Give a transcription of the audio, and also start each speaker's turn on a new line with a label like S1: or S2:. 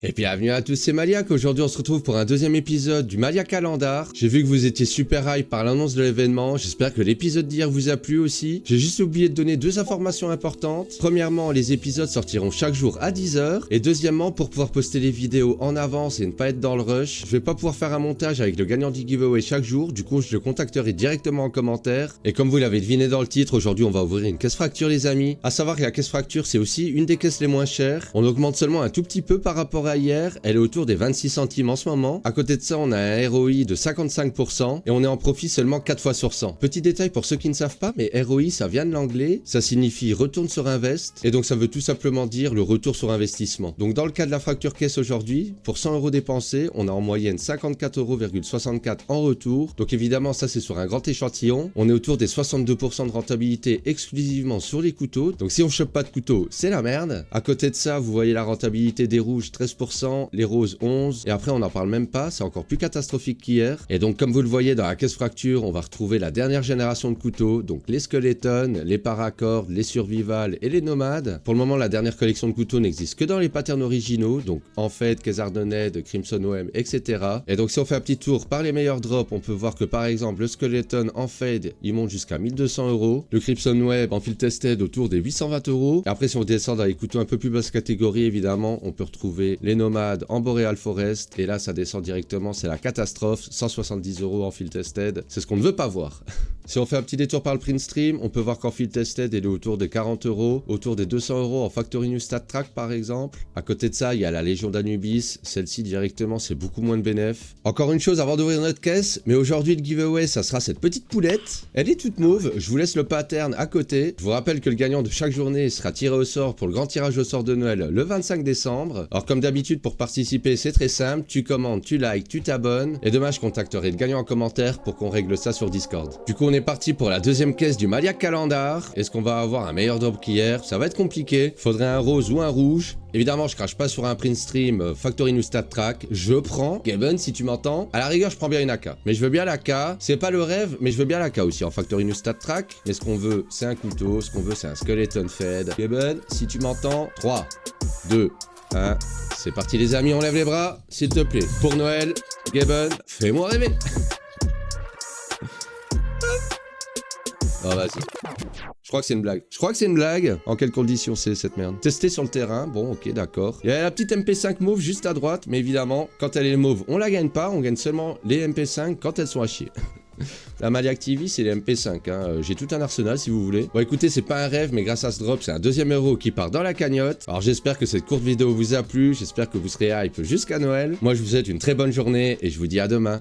S1: Et bienvenue à tous, c'est Maliak. Aujourd'hui on se retrouve pour un deuxième épisode du Maliak Calendar. J'ai vu que vous étiez super hype par l'annonce de l'événement, j'espère que l'épisode d'hier vous a plu aussi. J'ai juste oublié de donner deux informations importantes. Premièrement, les épisodes sortiront chaque jour à 10h. Et deuxièmement, pour pouvoir poster les vidéos en avance et ne pas être dans le rush, je vais pas pouvoir faire un montage avec le gagnant du giveaway chaque jour, du coup je le contacterai directement en commentaire. Et comme vous l'avez deviné dans le titre, aujourd'hui on va ouvrir une caisse fracture les amis. A savoir que la caisse fracture c'est aussi une des caisses les moins chères. On augmente seulement un tout petit peu par rapport à hier, elle est autour des 26 centimes en ce moment. À côté de ça, on a un ROI de 55% et on est en profit seulement 4 fois sur 100. Petit détail pour ceux qui ne savent pas, mais ROI ça vient de l'anglais, ça signifie retourne sur invest et donc ça veut tout simplement dire le retour sur investissement. Donc dans le cas de la fracture caisse aujourd'hui, pour 100 € dépensés, on a en moyenne 54,64 € en retour. Donc évidemment ça c'est sur un grand échantillon. On est autour des 62% de rentabilité exclusivement sur les couteaux. Donc si on chope pas de couteau, c'est la merde. À côté de ça, vous voyez la rentabilité des rouges 13%. Les roses 11, et après on n'en parle même pas, c'est encore plus catastrophique qu'hier. Et donc comme vous le voyez dans la caisse fracture, on va retrouver la dernière génération de couteaux, donc les Skeleton, les Paracord, les Survival et les Nomades. Pour le moment la dernière collection de couteaux n'existe que dans les patterns originaux, donc Enfed, Kesardoned, Crimson OM, etc. Et donc si on fait un petit tour par les meilleurs drops, on peut voir que par exemple le Skeleton Enfed, il monte jusqu'à 1200 €, le Crimson Web en field tested autour des 820 €. Et après si on descend dans les couteaux un peu plus basse catégorie, évidemment, on peut retrouver les Nomades en Boreal Forest, et là ça descend directement, c'est la catastrophe, 170 € en field tested, c'est ce qu'on ne veut pas voir. Si on fait un petit détour par le print stream, on peut voir qu'en field tested il est autour de 40 €, autour des 200 € en Factory New Stat Track par exemple. À côté de ça, il y a la Légion d'Anubis, celle-ci directement c'est beaucoup moins de bénéf. Encore une chose avant d'ouvrir notre caisse, mais aujourd'hui le giveaway ça sera cette petite poulette, elle est toute mauve, je vous laisse le pattern à côté. Je vous rappelle que le gagnant de chaque journée sera tiré au sort pour le grand tirage au sort de Noël le 25 décembre. Alors comme d'habitude pour participer c'est très simple, tu commandes, tu likes, tu t'abonnes, et demain je contacterai le gagnant en commentaire pour qu'on règle ça sur Discord. Du coup on est parti pour la deuxième caisse du Maliak Calendar. Est-ce qu'on va avoir un meilleur drop qu'hier? Ça va être compliqué, faudrait un rose ou un rouge. Évidemment je crache pas sur un print stream Factory New Stat Track, je prends, Gaben si tu m'entends, à la rigueur je prends bien une AK, mais je veux bien l'AK, c'est pas le rêve, mais je veux bien l'AK aussi en Factory New Stat Track, mais ce qu'on veut c'est un couteau, ce qu'on veut c'est un Skeleton Fed. Gaben si tu m'entends, 3, 2, 1, c'est parti les amis, on lève les bras, s'il te plaît. Pour Noël, Gaben, fais-moi rêver. Oh vas-y. Je crois que c'est une blague. Je crois que c'est une blague. En quelles conditions c'est cette merde? Tester sur le terrain, bon ok d'accord. Il y a la petite MP5 mauve juste à droite, mais évidemment, quand elle est mauve, on la gagne pas, on gagne seulement les MP5 quand elles sont à chier. La Maliak TV c'est les MP5, hein. J'ai tout un arsenal si vous voulez. Bon écoutez c'est pas un rêve mais grâce à ce drop c'est un deuxième euro qui part dans la cagnotte. Alors j'espère que cette courte vidéo vous a plu, j'espère que vous serez hype jusqu'à Noël. Moi je vous souhaite une très bonne journée et je vous dis à demain.